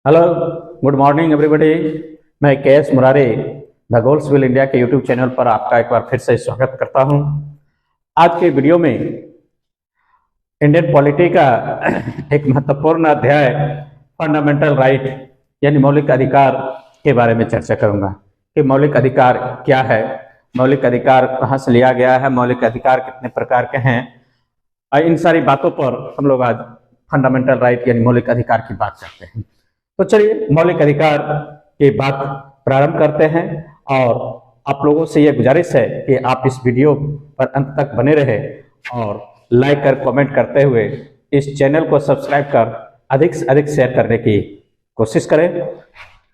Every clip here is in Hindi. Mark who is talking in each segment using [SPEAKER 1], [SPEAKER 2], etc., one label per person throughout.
[SPEAKER 1] Hello, good morning everybody. मैं के S Murari the goals will India के यूट्यूब चैनल पर आपका एक बार फिर से स्वागत करता हूं। आज के वीडियो में इंडियन पॉलिटी का एक महत्वपूर्ण अध्याय फंडामेंटल राइट यानी मौलिक अधिकार के बारे में चर्चा करूंगा कि मौलिक अधिकार क्या है, मौलिक अधिकार कहाँ से लिया गया है, मौलिक अधिकार कितने प्रकार के हैं। इन सारी बातों पर हम लोग आज फंडामेंटल राइट यानी मौलिक अधिकार की बात करते हैं। तो चलिए मौलिक अधिकार की बात प्रारंभ करते हैं और आप लोगों से यह गुजारिश है कि आप इस वीडियो पर अंत तक बने रहे और लाइक कर कमेंट करते हुए इस चैनल को सब्सक्राइब कर अधिक से अधिक शेयर करने की कोशिश करें।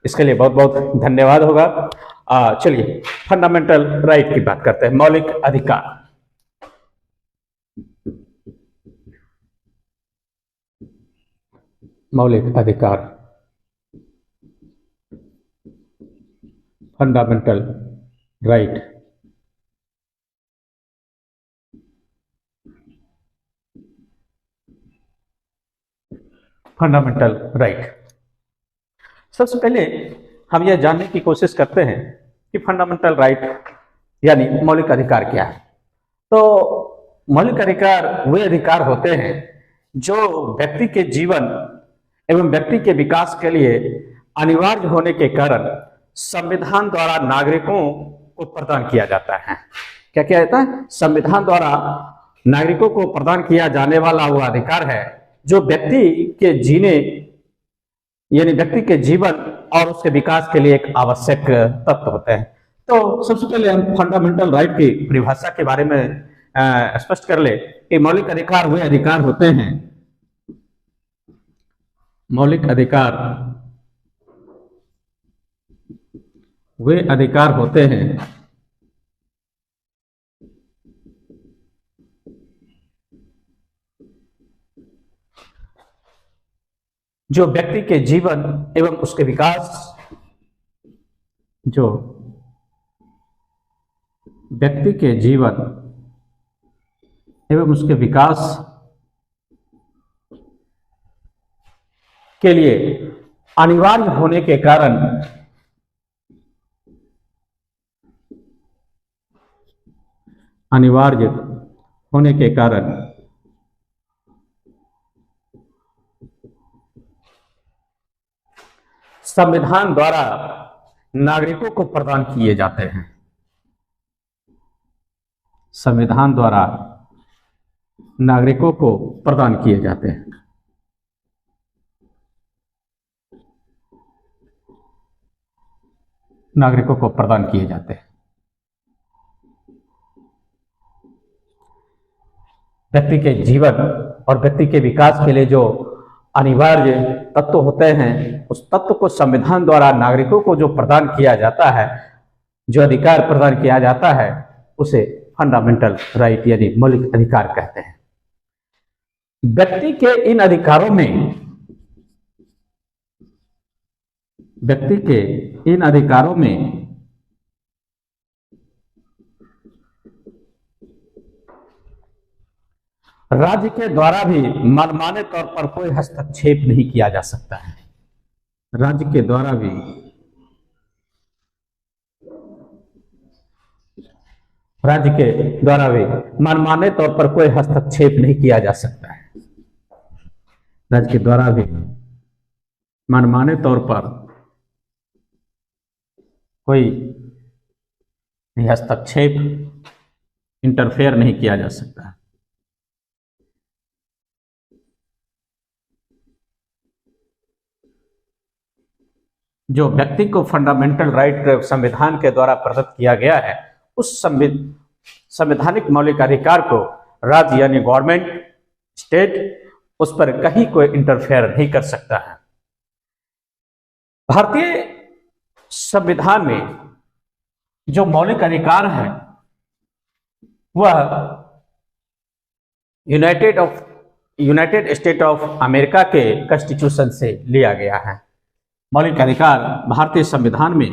[SPEAKER 1] इसके लिए बहुत बहुत धन्यवाद होगा। चलिए फंडामेंटल राइट की बात करते हैं। मौलिक अधिकार, मौलिक अधिकार, फंडामेंटल राइट। फंडामेंटल राइट, सबसे पहले हम यह जानने की कोशिश करते हैं कि फंडामेंटल राइट यानी मौलिक अधिकार क्या है। तो मौलिक अधिकार वे अधिकार होते हैं जो व्यक्ति के जीवन एवं व्यक्ति के विकास के लिए अनिवार्य होने के कारण संविधान द्वारा नागरिकों को प्रदान किया जाता है। क्या किया जाता है? संविधान द्वारा नागरिकों को प्रदान किया जाने वाला वो अधिकार है जो व्यक्ति के जीने यानी व्यक्ति के जीवन और उसके विकास के लिए एक आवश्यक तत्व होते हैं। तो सबसे पहले हम फंडामेंटल राइट की परिभाषा के बारे में स्पष्ट कर ले कि मौलिक अधिकार वे अधिकार होते हैं, मौलिक अधिकार वे अधिकार होते हैं जो व्यक्ति के जीवन एवं उसके विकास, जो व्यक्ति के जीवन एवं उसके विकास के लिए अनिवार्य होने के कारण संविधान द्वारा नागरिकों को प्रदान किए जाते हैं। संविधान द्वारा नागरिकों को प्रदान किए जाते हैं। नागरिकों को प्रदान किए जाते हैं। व्यक्ति के जीवन और व्यक्ति के विकास के लिए जो अनिवार्य तत्व होते हैं, उस तत्व को संविधान द्वारा नागरिकों को जो प्रदान किया जाता है, जो अधिकार प्रदान किया जाता है, उसे फंडामेंटल राइट यानी मौलिक अधिकार कहते हैं। व्यक्ति के इन अधिकारों में, व्यक्ति के इन अधिकारों में राज्य के द्वारा भी मनमाने तौर पर कोई हस्तक्षेप नहीं किया जा सकता है। राज्य के द्वारा भी मनमाने तौर पर कोई हस्तक्षेप नहीं किया जा सकता है। राज्य के द्वारा भी मनमाने तौर पर कोई हस्तक्षेप, इंटरफेयर नहीं किया जा सकता है। जो व्यक्ति को फंडामेंटल राइट संविधान के द्वारा प्रदत्त किया गया है, उस संवैधानिक मौलिक अधिकार को राज्य यानी गवर्नमेंट, स्टेट उस पर कहीं कोई इंटरफेयर नहीं कर सकता है। भारतीय संविधान में जो मौलिक अधिकार है वह यूनाइटेड स्टेट ऑफ अमेरिका के कॉन्स्टिट्यूशन से लिया गया है। मौलिक अधिकार भारतीय संविधान में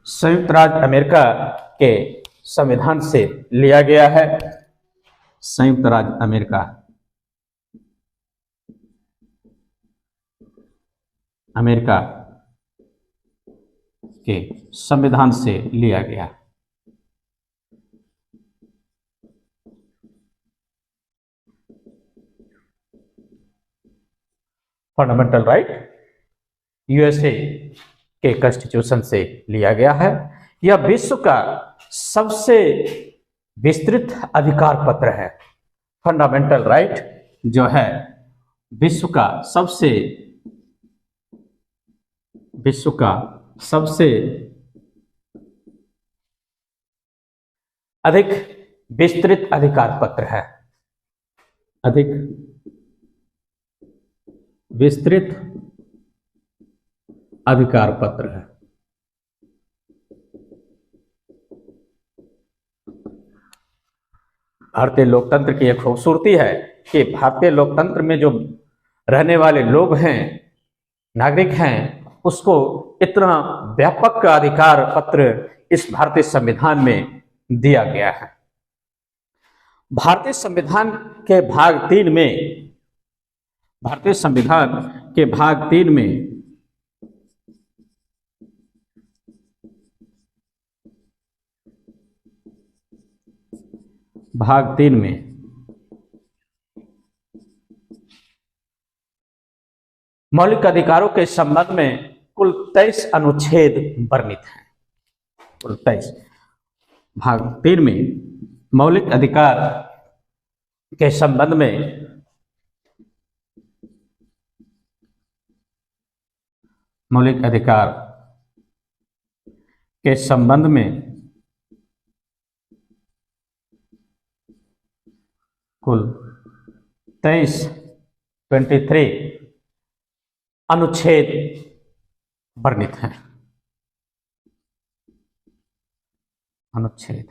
[SPEAKER 1] संयुक्त राज्य अमेरिका के संविधान से लिया गया है। संयुक्त राज्य अमेरिका के संविधान से लिया गया। फंडामेंटल राइट यूएसए के कॉन्स्टिट्यूशन से लिया गया है। यह विश्व का सबसे विस्तृत अधिकार पत्र है। फंडामेंटल राइट जो है विश्व का सबसे अधिक विस्तृत अधिकार पत्र है। अधिक विस्तृत अधिकार पत्र है। भारतीय लोकतंत्र की एक खूबसूरती है कि भारतीय लोकतंत्र में जो रहने वाले लोग हैं, नागरिक हैं, उसको इतना व्यापक अधिकार पत्र इस भारतीय संविधान में दिया गया है। भारतीय संविधान के भाग 3 में भाग 3 में मौलिक अधिकारों के संबंध में कुल 23 अनुच्छेद वर्णित हैं। कुल 23 भाग 3 में मौलिक अधिकार के संबंध में कुल 23 अनुच्छेद वर्णित हैं। अनुच्छेद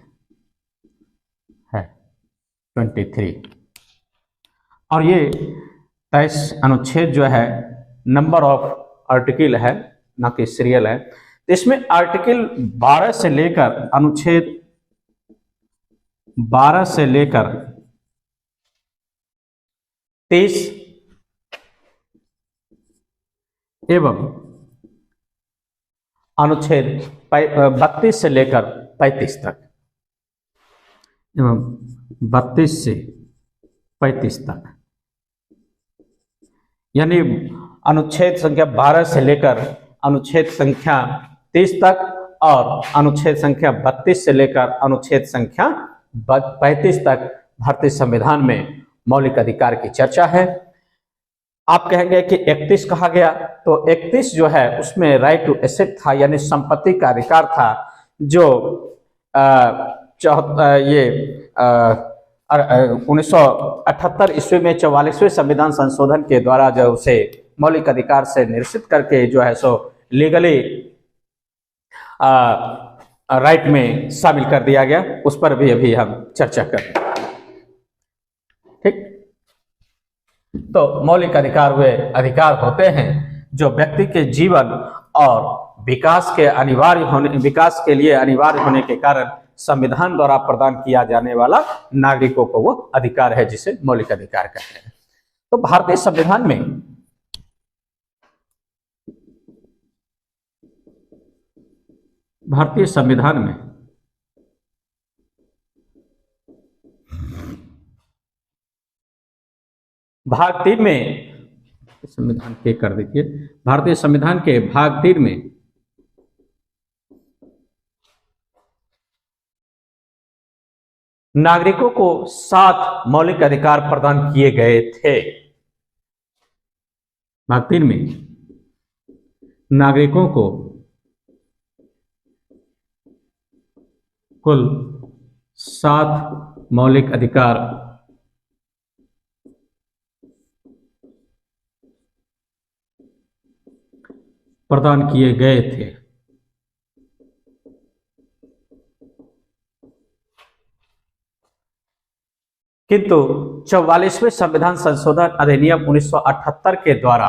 [SPEAKER 1] है 23 और ये 23 अनुच्छेद जो है नंबर ऑफ आर्टिकल है, ना कि सीरियल है। तो इसमें आर्टिकल 12 से लेकर अनुच्छेद 12 से लेकर 23 एवं अनुच्छेद 32 से लेकर 35 तक यानी अनुच्छेद संख्या 12 से लेकर अनुच्छेद संख्या 30 तक और अनुच्छेद संख्या 32 से लेकर अनुच्छेद संख्या 35 तक भारतीय संविधान में मौलिक अधिकार की चर्चा है। आप कहेंगे कि 31 कहा गया, तो 31 जो है उसमें राइट टू एसेट था, यानी संपत्ति का अधिकार था, जो 1978 ईस्वी में 44वें संविधान संशोधन के द्वारा जो उसे मौलिक अधिकार से निरसित करके जो है सो लीगली राइट में शामिल कर दिया गया। उस पर भी अभी हम चर्चा करें। ठीक, तो मौलिक अधिकार वे अधिकार होते हैं जो व्यक्ति के जीवन और विकास के लिए अनिवार्य होने के कारण संविधान द्वारा प्रदान किया जाने वाला नागरिकों को वो अधिकार है, जिसे मौलिक अधिकार कहते हैं। तो भारतीय संविधान में भाग 3 में संविधान के कर दीजिए। भारतीय संविधान के भाग 3 में नागरिकों को 7 मौलिक अधिकार प्रदान किए गए थे। भाग 3 में नागरिकों को कुल 7 मौलिक अधिकार प्रदान किए गए थे। किंतु 44वें संविधान संशोधन अधिनियम 1978 के द्वारा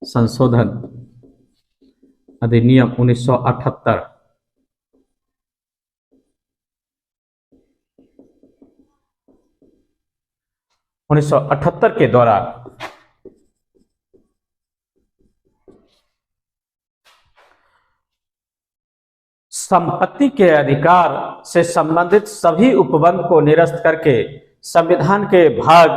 [SPEAKER 1] संशोधन अधिनियम 1978 1978 के द्वारा संपत्ति के अधिकार से संबंधित सभी उपबंध को निरस्त करके संविधान के भाग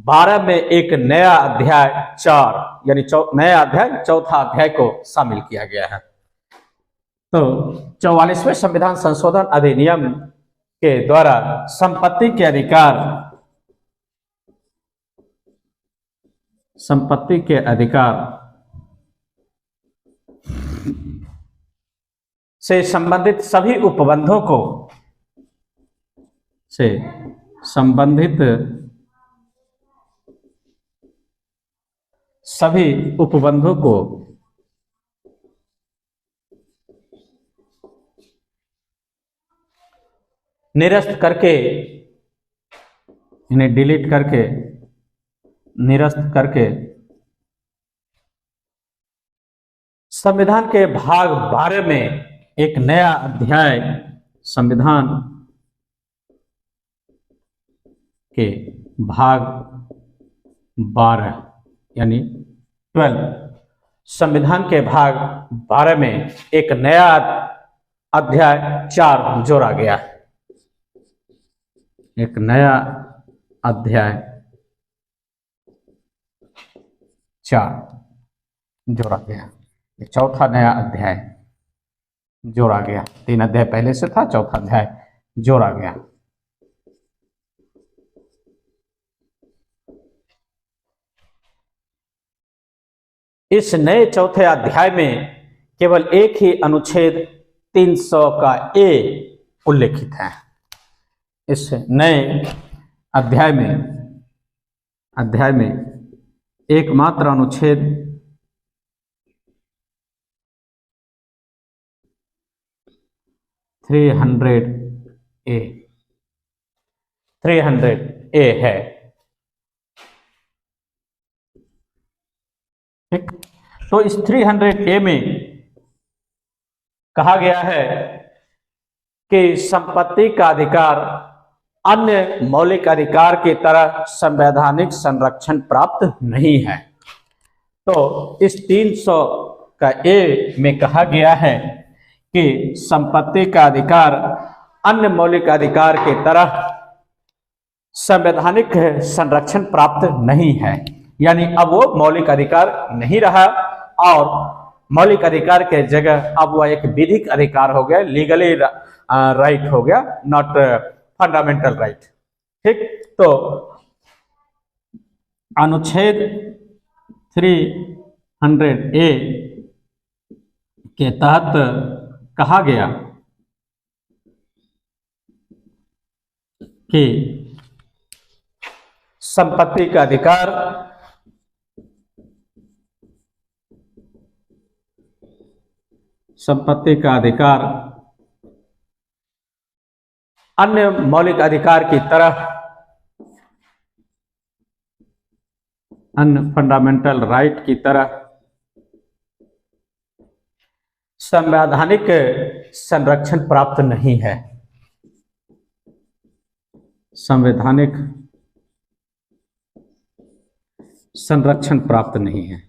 [SPEAKER 1] 12 में एक नया अध्याय 4 यानी नया अध्याय चौथा अध्याय को शामिल किया गया है। तो 44वें संविधान संशोधन अधिनियम के द्वारा संपत्ति के अधिकार से संबंधित सभी उपबंधों को निरस्त करके, इन्हें डिलीट करके, निरस्त करके संविधान के भाग 12 में एक नया अध्याय संविधान के भाग 12 यानी 12 संविधान के भाग 12 में एक नया अध्याय 4 जोड़ा गया। एक नया अध्याय 4 जोड़ा गया। चौथा नया अध्याय जोड़ा गया। 3 अध्याय पहले से था, चौथा अध्याय जोड़ा गया। इस नए चौथे अध्याय में केवल एक ही अनुच्छेद 300 का ए उल्लेखित है। इस नए अध्याय में एकमात्र अनुच्छेद 300 ए है। ठीक, तो इस 300 ए में कहा गया है कि संपत्ति का अधिकार अन्य मौलिक अधिकार की तरह संवैधानिक संरक्षण प्राप्त नहीं है। तो इस 300 का ए में कहा गया है कि संपत्ति का अधिकार अन्य मौलिक अधिकार की तरह संवैधानिक संरक्षण प्राप्त नहीं है, यानी अब वो मौलिक अधिकार नहीं रहा और मौलिक अधिकार के जगह अब वह एक विधिक अधिकार हो गया, लीगली राइट हो गया, नॉट फंडामेंटल राइट। ठीक, तो अनुच्छेद 300 ए के तहत कहा गया कि संपत्ति का अधिकार अन्य मौलिक अधिकार की तरह, अन्य फंडामेंटल राइट की तरह संवैधानिक संरक्षण प्राप्त नहीं है। संवैधानिक संरक्षण प्राप्त नहीं है।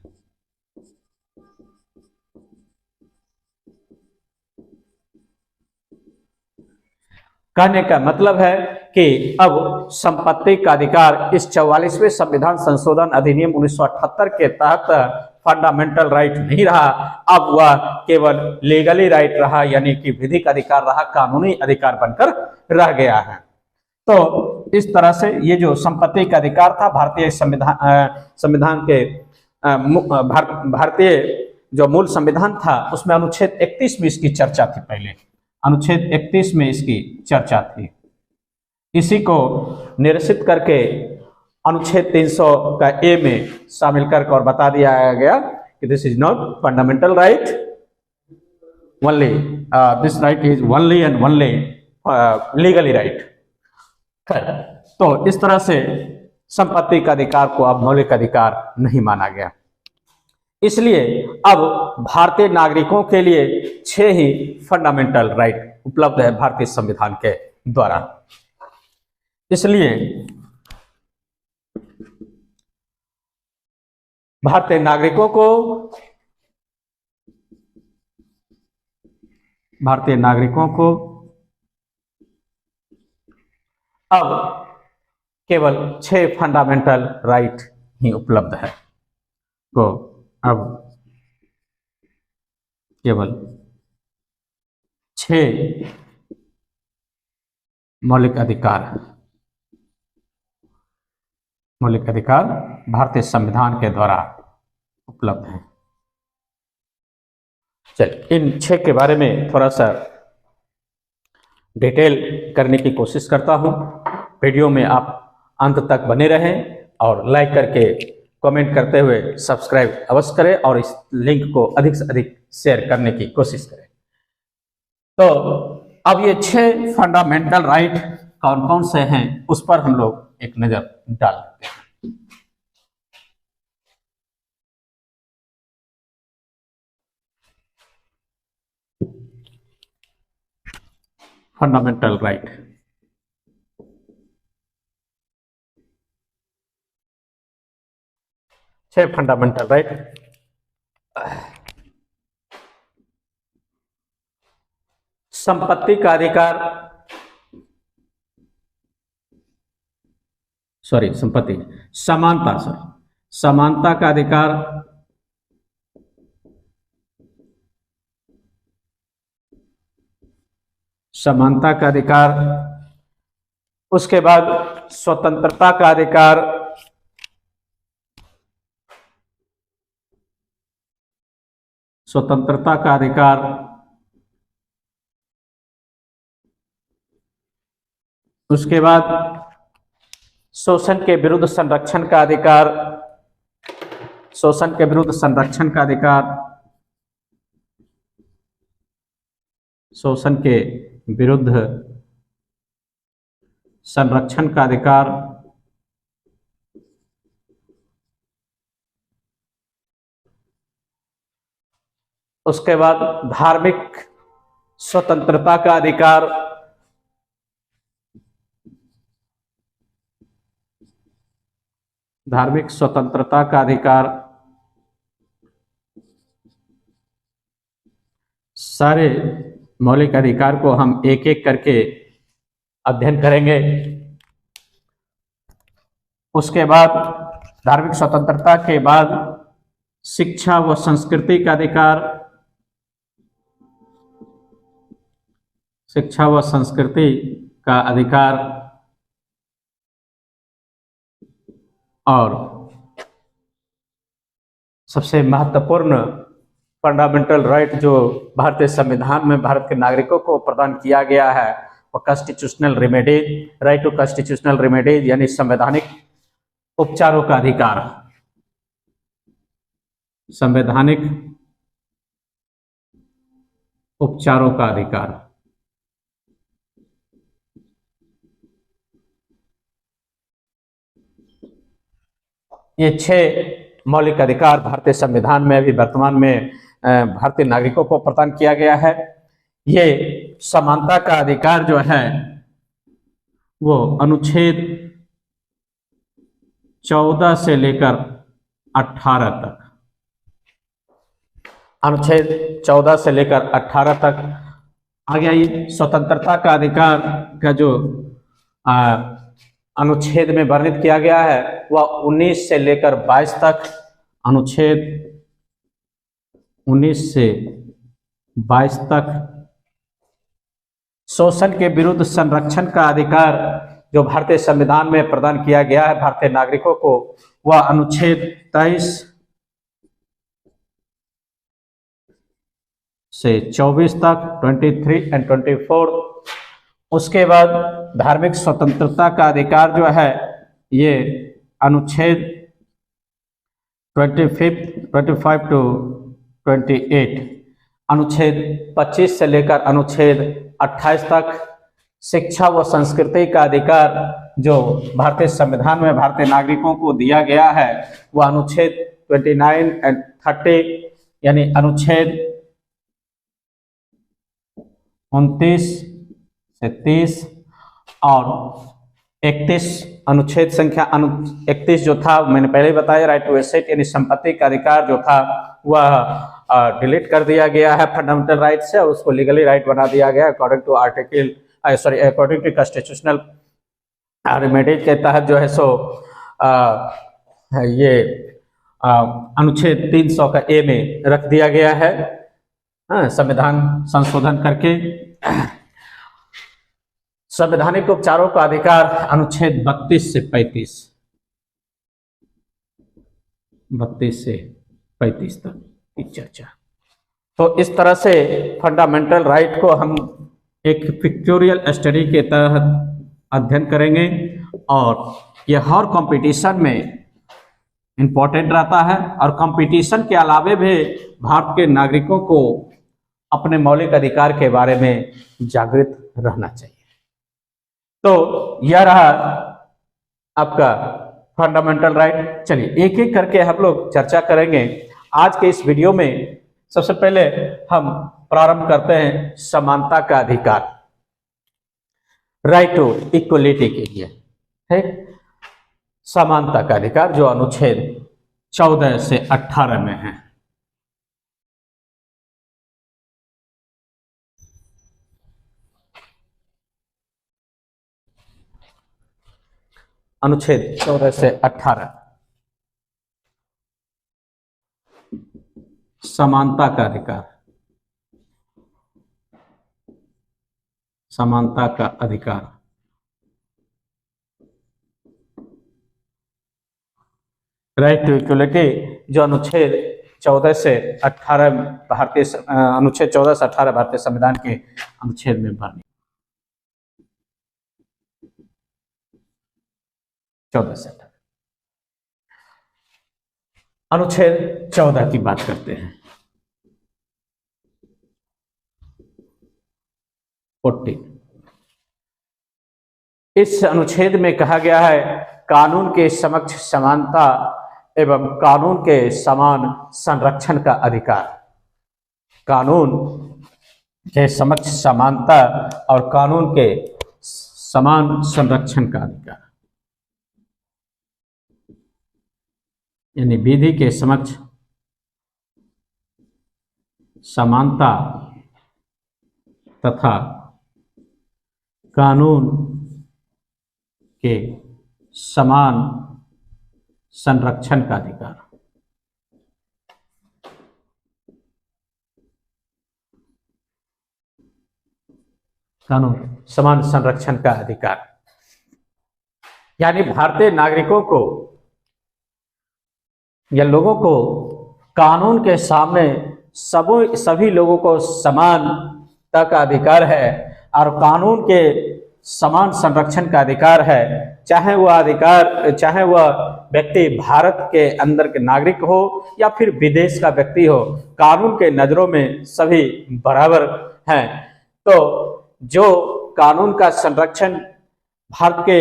[SPEAKER 1] कहने का मतलब है कि अब संपत्ति का अधिकार इस 44वें संविधान संशोधन अधिनियम 1978 के तहत फंडामेंटल राइट नहीं रहा, अब वह केवल लीगली राइट रहा, यानी कि विधिक अधिकार रहा, कानूनी अधिकार बनकर रह गया है। तो इस तरह से ये जो संपत्ति का अधिकार था, भारतीय संविधान के भारतीय जो मूल संविधान था उसमें अनुच्छेद 31 में इसकी चर्चा थी। पहले अनुच्छेद 31 में इसकी चर्चा थी। इसी को निरसित करके अनुच्छेद 300 का ए में शामिल करके और बता दिया गया कि this is not fundamental right, only this right is only and only legally right. तो इस तरह से संपत्ति का अधिकार को अब मौलिक अधिकार नहीं माना गया। इसलिए अब भारतीय नागरिकों के लिए 6 ही फंडामेंटल राइट उपलब्ध है भारतीय संविधान के द्वारा। इसलिए भारतीय नागरिकों को अब केवल 6 फंडामेंटल राइट ही उपलब्ध है। तो अब केवल 6 मौलिक अधिकार भारतीय संविधान के द्वारा उपलब्ध हैं। चलिए इन 6 के बारे में थोड़ा सा डिटेल करने की कोशिश करता हूं। वीडियो में आप अंत तक बने रहें और लाइक करके कमेंट करते हुए सब्सक्राइब अवश्य करें और इस लिंक को अधिक से अधिक शेयर करने की कोशिश करें। तो अब ये 6 फंडामेंटल राइट कौन कौन से हैं उस पर हम लोग एक नजर डाल लेते हैं। फंडामेंटल राइट, छह फंडामेंटल राइट। संपत्ति का अधिकार, समानता का अधिकार, उसके बाद स्वतंत्रता का अधिकार, उसके बाद शोषण के विरुद्ध संरक्षण का अधिकार, उसके बाद धार्मिक स्वतंत्रता का अधिकार, सारे मौलिक अधिकार को हम एक एक करके अध्ययन करेंगे। उसके बाद धार्मिक स्वतंत्रता के बाद शिक्षा व संस्कृति का अधिकार, और सबसे महत्वपूर्ण फंडामेंटल राइट जो भारतीय संविधान में भारत के नागरिकों को प्रदान किया गया है वो constitutional remedies, right to constitutional remedies यानी संवैधानिक उपचारों का अधिकार, ये 6 मौलिक अधिकार भारतीय संविधान में अभी वर्तमान में भारतीय नागरिकों को प्रदान किया गया है। ये समानता का अधिकार जो है वो अनुच्छेद 14 से लेकर 18 तक, आ गया। ये स्वतंत्रता का अधिकार का जो अनुच्छेद में वर्णित किया गया है वह 19 से लेकर 22 तक, अनुच्छेद 19 से 22 तक। शोषण के विरुद्ध संरक्षण का अधिकार जो भारतीय संविधान में प्रदान किया गया है भारतीय नागरिकों को वह अनुच्छेद 23 से 24 तक, 23 एंड 24। उसके बाद धार्मिक स्वतंत्रता का अधिकार जो है ये अनुच्छेद 25 टू 28, अनुच्छेद 25 से लेकर अनुच्छेद 28 तक। शिक्षा व संस्कृति का अधिकार जो भारतीय संविधान में भारतीय नागरिकों को दिया गया है वह अनुच्छेद 29 एंड 30 यानी अनुच्छेद 29 से 30 और 31 अनुच्छेद संख्या 31 जो था मैंने पहले ही बताया, राइट टू एसेट यानी संपत्ति का अधिकार जो था वह डिलीट कर दिया गया है फंडामेंटल राइट से, और उसको लीगली राइट बना दिया गया according to according to constitutional remedies के तहत जो है सो ये अनुच्छेद 300 का ए में रख दिया गया है, संविधान संशोधन करके। संवैधानिक उपचारों का अधिकार अनुच्छेद 32 से 35 तक की चर्चा। तो इस तरह से फंडामेंटल राइट को हम एक पिक्टोरियल स्टडी के तहत अध्ययन करेंगे, और यह हर कंपटीशन में इंपॉर्टेंट रहता है, और कंपटीशन के अलावे भी भारत के नागरिकों को अपने मौलिक अधिकार के बारे में जागृत रहना चाहिए। तो यह रहा आपका फंडामेंटल राइट। चलिए एक एक करके हम लोग चर्चा करेंगे आज के इस वीडियो में। सबसे पहले हम प्रारंभ करते हैं समानता का अधिकार, राइट टू इक्वलिटी के लिए, ठीक। समानता का अधिकार जो अनुच्छेद 14 से 18 में है। अनुच्छेद 14 से 18 समानता का अधिकार, समानता का अधिकार। राइट टू इक्वलिटी जो अनुच्छेद 14 से 18 भारतीय अनुच्छेद 14 से 18 भारतीय संविधान के अनुच्छेद में वर्णित 14 से 18 अनुच्छेद 14 की बात करते हैं। 14 इस अनुच्छेद में कहा गया है कानून के समक्ष समानता एवं कानून के समान संरक्षण का अधिकार। कानून के समक्ष समानता और कानून के समान संरक्षण का अधिकार, यानी विधि के समक्ष समानता तथा कानून के समान संरक्षण का अधिकार। कानून समान संरक्षण का अधिकार यानी भारतीय नागरिकों को या लोगों को कानून के सामने सभी लोगों को समानता का अधिकार है, और कानून के समान संरक्षण का अधिकार है, चाहे वह व्यक्ति भारत के अंदर के नागरिक हो या फिर विदेश का व्यक्ति हो, कानून के नजरों में सभी बराबर हैं। तो जो कानून का संरक्षण भारत के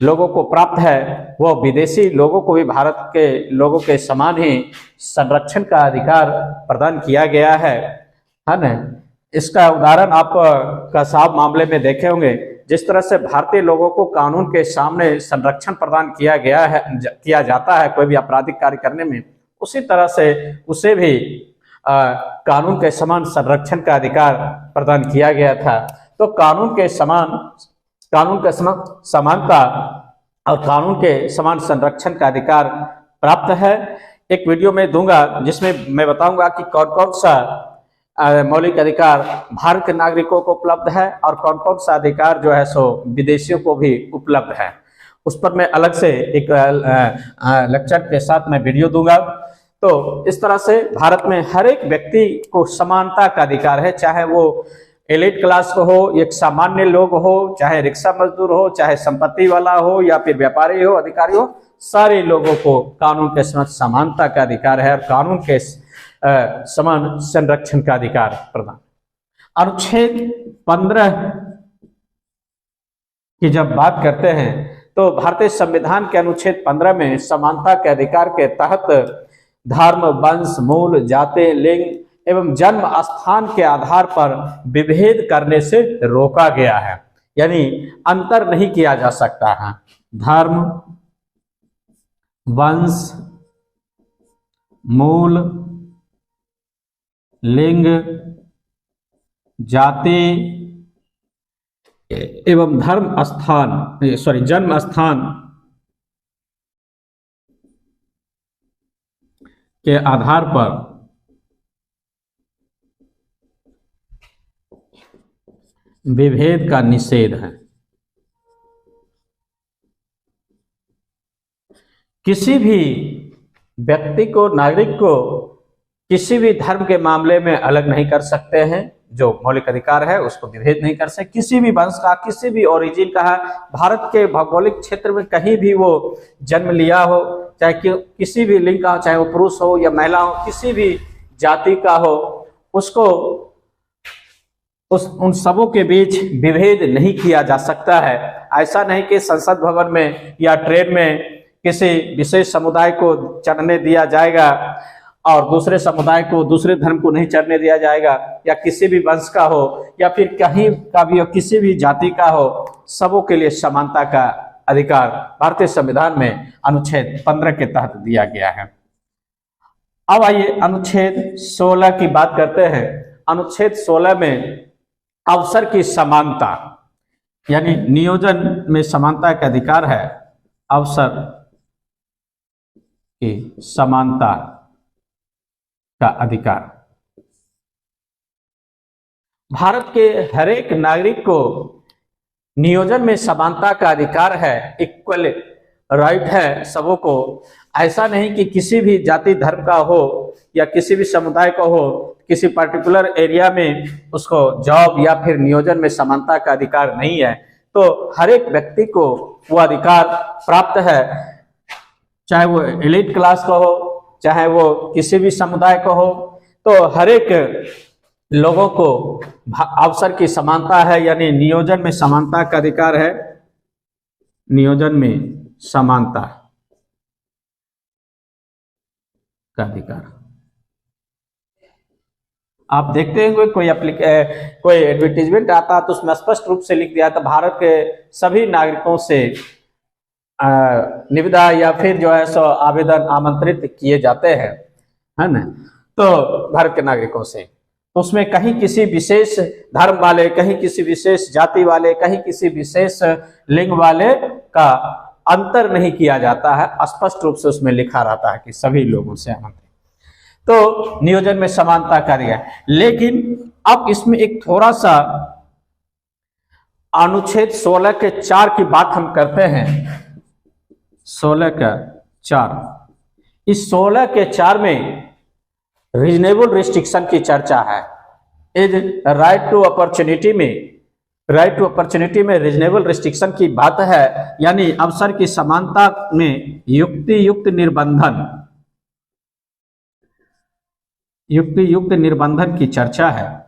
[SPEAKER 1] लोगों को प्राप्त है, वह विदेशी लोगों को भी भारत के लोगों के समान ही संरक्षण का अधिकार प्रदान किया गया है ना। इसका उदाहरण आप कसाब मामले में देखे होंगे, जिस तरह से भारतीय लोगों को कानून के सामने संरक्षण प्रदान किया जाता है कोई भी आपराधिक कार्य करने में, उसी तरह से उसे भी कानून के समान संरक्षण का अधिकार प्रदान किया गया था। तो कानून के समान समानता और कानून के समान संरक्षण का अधिकार प्राप्त है। एक वीडियो में दूंगा जिसमें मैं बताऊंगा कि कौन कौन सा मौलिक अधिकार भारत के नागरिकों को उपलब्ध है और कौन कौन सा अधिकार जो है सो विदेशियों को भी उपलब्ध है। उस पर मैं अलग से एक लेक्चर के साथ मैं वीडियो दूंगा। तो इस तरह से भारत में हर एक व्यक्ति को समानता का अधिकार है, चाहे वो एलिट क्लास को हो, एक सामान्य लोग हो, चाहे रिक्शा मजदूर हो, चाहे संपत्ति वाला हो या फिर व्यापारी हो, अधिकारी हो, सारे लोगों को कानून के समक्ष समानता का अधिकार है और कानून के समान संरक्षण का अधिकार प्रदान। अनुच्छेद 15 की जब बात करते हैं तो भारतीय संविधान के अनुच्छेद 15 में समानता के अधिकार के तहत धर्म, वंश, मूल, जाति, लिंग एवं जन्म स्थान के आधार पर विभेद करने से रोका गया है, यानी अंतर नहीं किया जा सकता है। धर्म, वंश, मूल, लिंग, जाति एवं जन्म स्थान के आधार पर विभेद का निषेध है। किसी भी व्यक्ति को, नागरिक को किसी भी धर्म के मामले में अलग नहीं कर सकते हैं, जो मौलिक अधिकार है उसको विभेद नहीं कर सकते। किसी भी वंश का, किसी भी ओरिजिन का है, भारत के भौगोलिक क्षेत्र में कहीं भी वो जन्म लिया हो, चाहे किसी भी लिंग का हो, चाहे वो पुरुष हो या महिला हो, किसी भी जाति का हो, उसको उन सबों के बीच विभेद नहीं किया जा सकता है। ऐसा नहीं कि संसद भवन में या ट्रेन में किसी विशेष समुदाय को चढ़ने दिया जाएगा और दूसरे समुदाय को, दूसरे धर्म को नहीं चढ़ने दिया जाएगा, या किसी भी वंश का हो या फिर कहीं का भी हो, किसी भी जाति का हो, सबों के लिए समानता का अधिकार भारतीय संविधान में अनुच्छेद 15 के तहत दिया गया है। अब आइए अनुच्छेद 16 की बात करते हैं। अनुच्छेद 16 में अवसर की समानता, यानी नियोजन में समानता का अधिकार है। अवसर की समानता का अधिकार भारत के हर एक नागरिक को नियोजन में समानता का अधिकार है, इक्वल राइट है सबों को। ऐसा नहीं कि किसी भी जाति धर्म का हो या किसी भी समुदाय का हो, किसी पर्टिकुलर एरिया में उसको जॉब या फिर नियोजन में समानता का अधिकार नहीं है। तो हर एक व्यक्ति को वो अधिकार प्राप्त है, चाहे वो एलीट क्लास का हो, चाहे वो किसी भी समुदाय का हो। तो हर एक लोगों को अवसर की समानता है, यानी नियोजन में समानता का अधिकार है। नियोजन में समानता का अधिकार आप देखते हैं कोई एडवर्टीजमेंट आता तो उसमें स्पष्ट रूप से लिख दिया था भारत के सभी नागरिकों से निविदा या फिर जो है सो आवेदन आमंत्रित किए जाते हैं, है ना। तो भारत के नागरिकों से तो उसमें कहीं किसी विशेष धर्म वाले, कहीं किसी विशेष जाति वाले, कहीं किसी विशेष लिंग वाले का अंतर नहीं किया जाता है। स्पष्ट रूप से उसमें लिखा रहता है कि सभी लोगों से आमंत्रित। तो नियोजन में समानता का अधिकार। लेकिन अब इसमें एक थोड़ा सा अनुच्छेद 16 के 4 की बात हम करते हैं। 16 का 4, इस 16 के 4 में रीजनेबल रिस्ट्रिक्शन की चर्चा है। इज राइट टू अपॉर्चुनिटी में रीजनेबल रिस्ट्रिक्शन की बात है, यानी अवसर की समानता में युक्ति युक्त निर्बंधन की चर्चा है,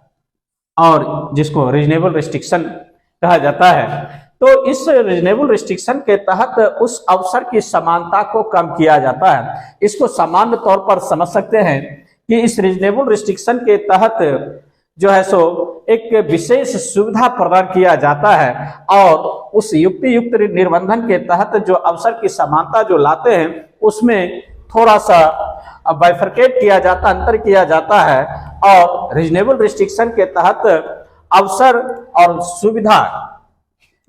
[SPEAKER 1] और जिसको रीजनेबल रिस्ट्रिक्शन कहा जाता है। तो इस रीजनेबल रिस्ट्रिक्शन के तहत उस अवसर की समानता को कम किया जाता है। इसको सामान्य तौर पर समझ सकते हैं कि इस रीजनेबल रिस्ट्रिक्शन के तहत जो है सो एक विशेष सुविधा प्रदान किया जाता है, और उस युक्त निर्बंधन के तहत जो अवसर की समानता जो लाते हैं उसमें थोड़ा सा बाइफरकेट किया जाता, अंतर किया जाता है। और रीजनेबल रिस्ट्रिक्शन के तहत अवसर और सुविधा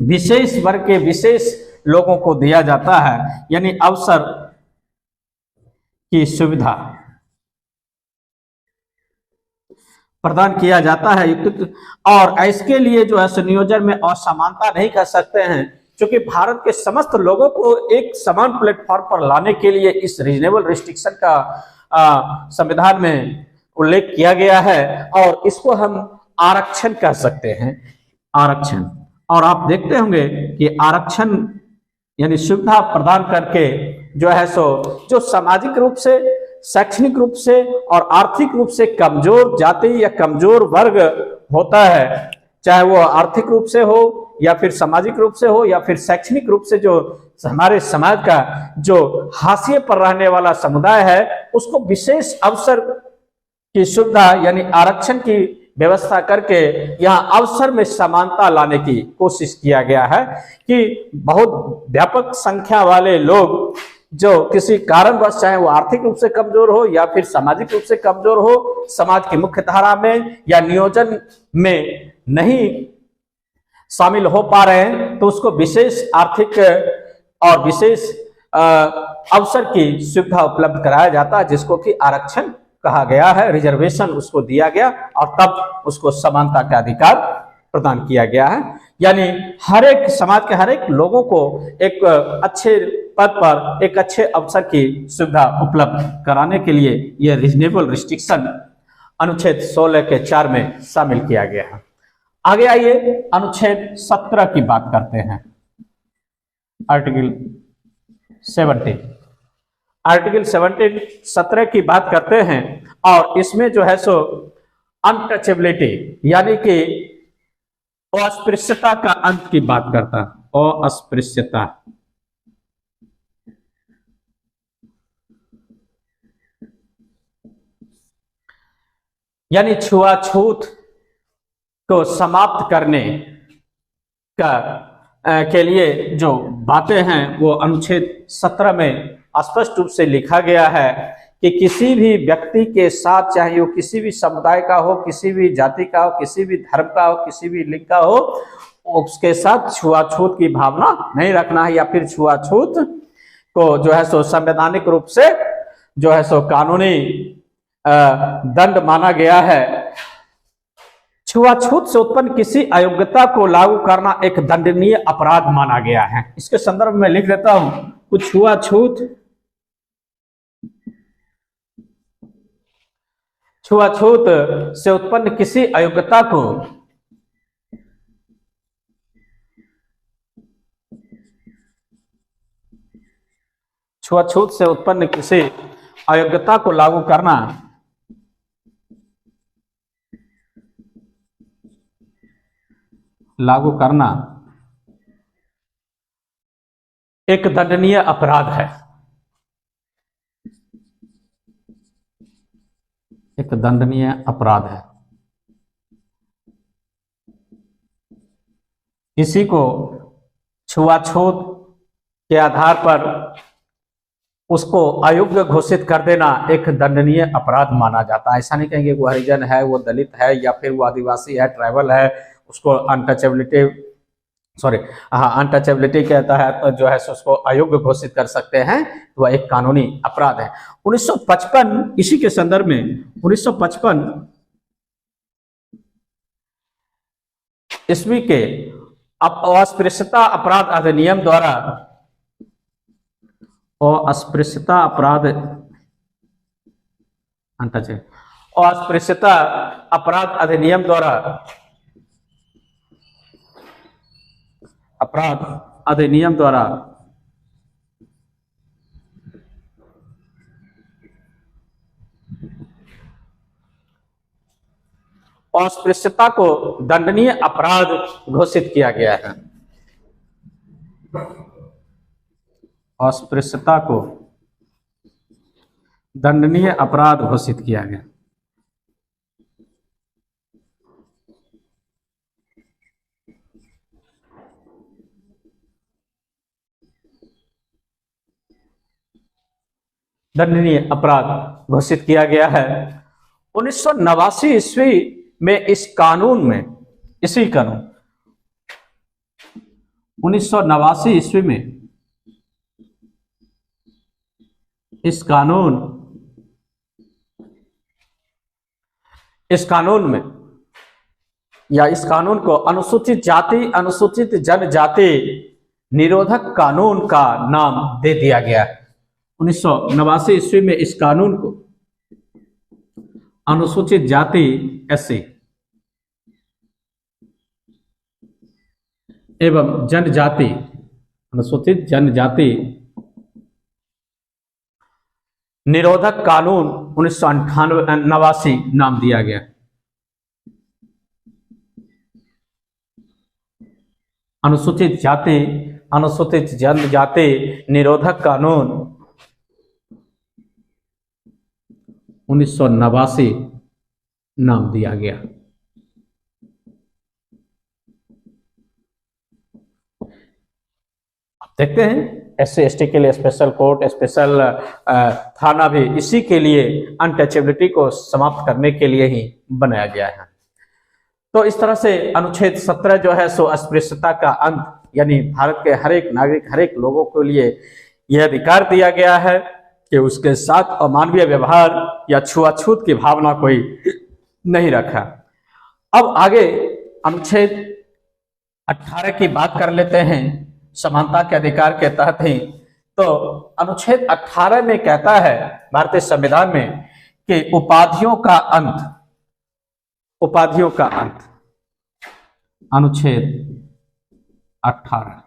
[SPEAKER 1] विशेष वर्ग के विशेष लोगों को दिया जाता है, यानी अवसर की सुविधा प्रदान किया जाता है। और इसके लिए जो है संयोजन में असमानता नहीं कर सकते हैं, क्योंकि भारत के समस्त लोगों को एक समान प्लेटफॉर्म पर लाने के लिए इस रीजनेबल रिस्ट्रिक्शन का संविधान में उल्लेख किया गया है, और इसको हम आरक्षण कह सकते हैं। आरक्षण, और आप देखते होंगे कि आरक्षण यानी सुविधा प्रदान करके जो है सो जो सामाजिक रूप से, शैक्षणिक रूप से और आर्थिक रूप से कमजोर जाति या कमजोर वर्ग होता है, चाहे वो आर्थिक रूप से हो या फिर सामाजिक रूप से हो या फिर शैक्षणिक रूप से जो हमारे समाज का जो हाशिए पर रहने वाला समुदाय है उसको विशेष अवसर की सुविधा यानी आरक्षण की व्यवस्था करके यहाँ अवसर में समानता लाने की कोशिश किया गया है कि बहुत व्यापक संख्या वाले लोग जो किसी कारणवश, चाहे वो आर्थिक रूप से कमजोर हो या फिर सामाजिक रूप से कमजोर हो, समाज की मुख्य धारा में या नियोजन में नहीं शामिल हो पा रहे हैं, तो उसको विशेष आर्थिक और विशेष अवसर की सुविधा उपलब्ध कराया जाता है, जिसको कि आरक्षण कहा गया है, रिजर्वेशन उसको दिया गया और तब उसको समानता का अधिकार प्रदान किया गया है। यानी हर एक समाज के हर एक लोगों को एक अच्छे पद पर, एक अच्छे अवसर की सुविधा उपलब्ध कराने के लिए यह रीजनेबल रिस्ट्रिक्शन अनुच्छेद 16 के 4 में शामिल किया गया है। आगे आइए अनुच्छेद 17 की बात करते हैं। आर्टिकल 17 17 की बात करते हैं और इसमें जो है सो अनटचेबिलिटी यानी कि अस्पृश्यता का अंत की बात करता है। अस्पृश्यता यानी छुआछूत को समाप्त करने का के लिए जो बातें हैं वो अनुच्छेद 17 में स्पष्ट रूप से लिखा गया है कि किसी भी व्यक्ति के साथ, चाहे वो किसी भी समुदाय का हो, किसी भी जाति का हो, किसी भी धर्म का हो, किसी भी लिंग का हो, उसके साथ छुआछूत की भावना नहीं रखना है या फिर छुआछूत को जो है सो संवैधानिक रूप से जो है सो कानूनी दंड माना गया है। छुआछूत से उत्पन्न किसी अयोग्यता को लागू करना एक दंडनीय अपराध माना गया है। इसके संदर्भ में लिख देता हूं, कुछ छुआछूत से उत्पन्न किसी अयोग्यता को लागू करना एक दंडनीय अपराध है। एक दंडनीय अपराध है। किसी को छुआछूत के आधार पर उसको अयोग्य घोषित कर देना एक दंडनीय अपराध माना जाता है। ऐसा नहीं कहेंगे वो हरिजन है, वो दलित है या फिर वो आदिवासी है, ट्राइबल है, उसको अनटचेबिलिटी के तहत जो है उसको अयोग्य घोषित कर सकते हैं, तो वह एक कानूनी अपराध है। 1955 इसी के संदर्भ में 1955 ईस्वी के अस्पृश्यता अपराध अधिनियम द्वारा अस्पृश्यता अपराध अधिनियम द्वारा अस्पृश्यता को दंडनीय अपराध घोषित किया गया है। अस्पृश्यता को दंडनीय अपराध घोषित किया गया। दंडनीय अपराध घोषित किया गया है। 1989 ईस्वी में इस कानून में 1989 ईस्वी में इस कानून को अनुसूचित जाति अनुसूचित जनजाति निरोधक कानून का नाम दे दिया गया है। 1989 ईस्वी में इस कानून को अनुसूचित जाति एससी एवं जनजाति अनुसूचित जनजाति निरोधक कानून 1989 नाम दिया गया। अनुसूचित जाति अनुसूचित जनजाति निरोधक कानून 1989 नाम दिया गया। आप देखते हैं SC/ST के लिए स्पेशल कोर्ट, स्पेशल थाना भी इसी के लिए, अनटचेबिलिटी को समाप्त करने के लिए ही बनाया गया है। तो इस तरह से अनुच्छेद 17 जो है सो अस्पृश्यता का अंत, यानी भारत के हर एक नागरिक, हर एक लोगों के लिए यह अधिकार दिया गया है कि उसके साथ अमानवीय व्यवहार या छुआछूत की भावना कोई नहीं रखा। अब आगे अनुच्छेद 18 की बात कर लेते हैं, समानता के अधिकार के तहत ही। तो अनुच्छेद 18 में कहता है भारतीय संविधान में कि उपाधियों का अंत, उपाधियों का अंत, अनुच्छेद 18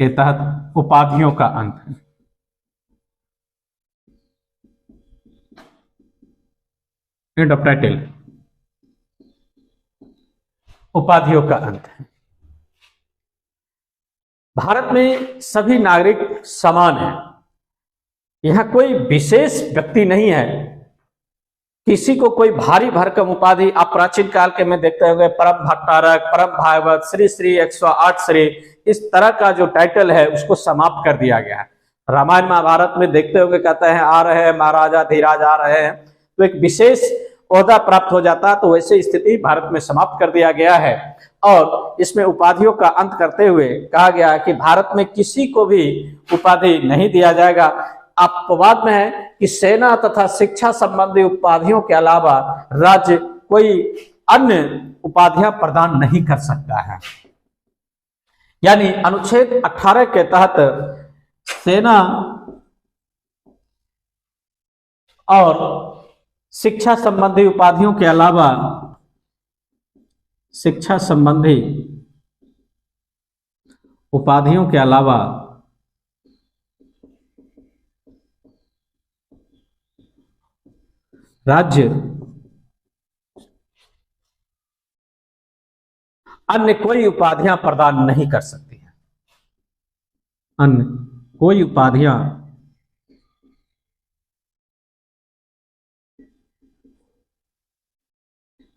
[SPEAKER 1] के तहत उपाधियों का अंत, एंड ऑफ टाइटल, उपाधियों का अंत है। भारत में सभी नागरिक समान हैं। यहां कोई विशेष व्यक्ति नहीं है, किसी को कोई भारी भरकम उपाधि, आप प्राचीन काल के में देखते होंगे परम भट्टारक, परम भागवत, श्री श्री 108 श्री, इस तरह का जो टाइटल है उसको समाप्त कर दिया गया है। रामायण महाभारत में देखते होंगे कहते हैं आ रहे हैं महाराजा धीराज आ रहे हैं, तो एक विशेष ओहदा प्राप्त हो जाता, तो वैसे स्थिति भारत में समाप्त कर दिया गया है। और इसमें उपाधियों का अंत करते हुए कहा गया है कि भारत में किसी को भी उपाधि नहीं दिया जाएगा। अपवाद में है कि सेना तथा शिक्षा संबंधी उपाधियों के अलावा राज्य कोई अन्य उपाधियां प्रदान नहीं कर सकता है। यानी अनुच्छेद 18 के तहत सेना और शिक्षा संबंधी उपाधियों के अलावा, शिक्षा संबंधी उपाधियों के अलावा राज्य अन्य कोई उपाधियां प्रदान नहीं कर सकती है। अन्य कोई उपाधियां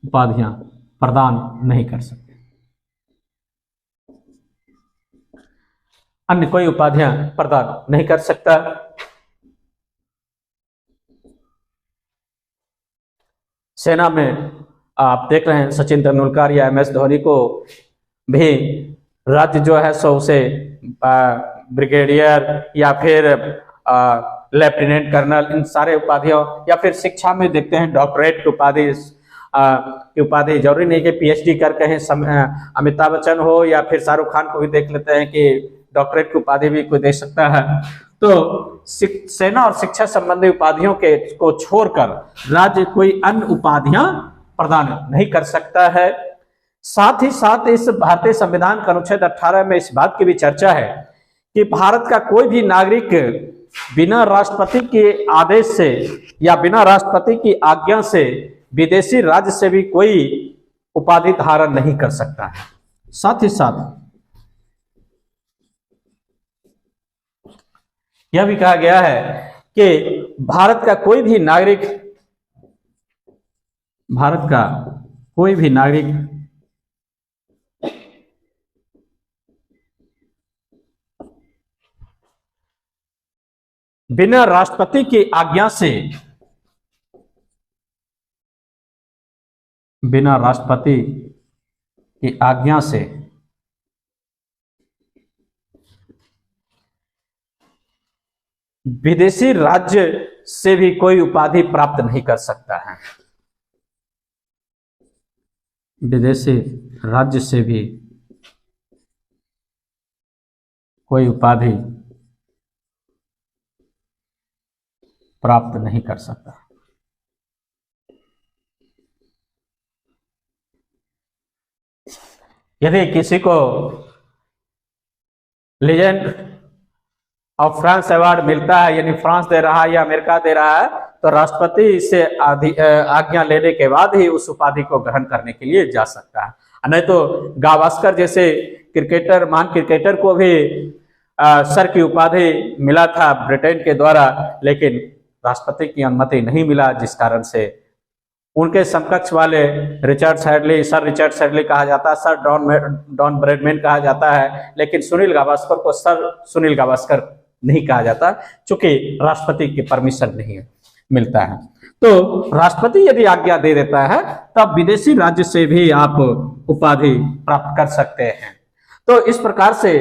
[SPEAKER 1] प्रदान नहीं कर सकते, अन्य कोई उपाधियां प्रदान नहीं कर सकता। सेना में आप देख रहे हैं सचिन तेंदुलकर या MS धोनी को भी राज्य जो है सो उसे ब्रिगेडियर या फिर लेफ्टिनेंट कर्नल, इन सारे उपाधियों, या फिर शिक्षा में देखते हैं डॉक्टरेट की उपाधि, जरूरी नहीं कि PhD कर कहें अमिताभ बच्चन हो या फिर शाहरुख खान को भी देख लेते हैं कि डॉक्टरेट की उपाधि भी कोई दे सकता है। तो सेना और शिक्षा संबंधी उपाधियों को छोड़कर राज्य कोई अन्य उपाधियां प्रदान नहीं कर सकता है। साथ ही साथ इस भारतीय संविधान का अनुच्छेद 18 में इस बात की भी चर्चा है कि भारत का कोई भी नागरिक बिना राष्ट्रपति के आदेश से या बिना राष्ट्रपति की आज्ञा से विदेशी राज्य से भी कोई उपाधि धारण नहीं कर सकता है। साथ ही साथ यह भी कहा गया है कि भारत का कोई भी नागरिक बिना राष्ट्रपति की आज्ञा से, बिना राष्ट्रपति की आज्ञा से विदेशी राज्य से भी कोई उपाधि प्राप्त नहीं कर सकता है। विदेशी राज्य से भी कोई उपाधि प्राप्त नहीं कर सकता। यदि किसी को लीजेंड ऑफ फ्रांस अवार्ड मिलता है, यानी फ्रांस दे रहा है या अमेरिका दे रहा है, तो राष्ट्रपति से आज्ञा लेने के बाद ही उस उपाधि को ग्रहण करने के लिए जा सकता है। नहीं तो गावस्कर जैसे क्रिकेटर, महान क्रिकेटर को भी सर की उपाधि मिला था ब्रिटेन के द्वारा, लेकिन राष्ट्रपति की अनुमति नहीं मिला, जिस कारण से उनके समकक्ष वाले Richard sadly, sir Richard sadly कहा जाता है, सर डॉन ब्रैडमैन कहा जाता है, लेकिन सुनील गावस्कर को सर सुनील गावस्कर नहीं कहा जाता, चूंकि राष्ट्रपति की परमिशन नहीं मिलता है। तो राष्ट्रपति यदि आज्ञा दे देता है तब विदेशी राज्य से भी आप उपाधि प्राप्त कर सकते हैं। तो इस प्रकार से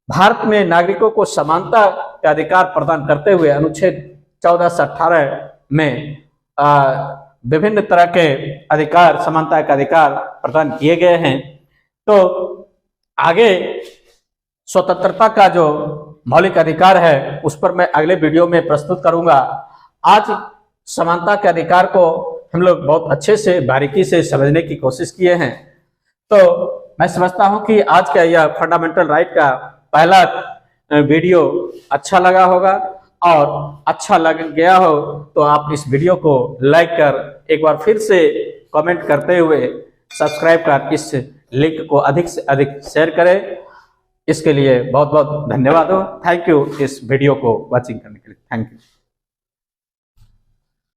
[SPEAKER 1] भारत में नागरिकों को समानता के अधिकार प्रदान करते हुए अनुच्छेद 14 से 18 में विभिन्न तरह के अधिकार, समानता के अधिकार प्रदान किए गए हैं। तो आगे स्वतंत्रता का जो मौलिक अधिकार है उस पर मैं अगले वीडियो में प्रस्तुत करूंगा। आज समानता के अधिकार को हम लोग बहुत अच्छे से बारीकी से समझने की कोशिश किए हैं। तो मैं समझता हूं कि आज का यह फंडामेंटल राइट का पहला वीडियो अच्छा लगा होगा, और अच्छा लग गया हो तो आप इस वीडियो को लाइक कर एक बार फिर से कमेंट करते हुए सब्सक्राइब कर इस लिंक को अधिक से अधिक शेयर करें। इसके लिए बहुत बहुत धन्यवाद हो। थैंक यू इस वीडियो को वॉचिंग करने के लिए। Thank you.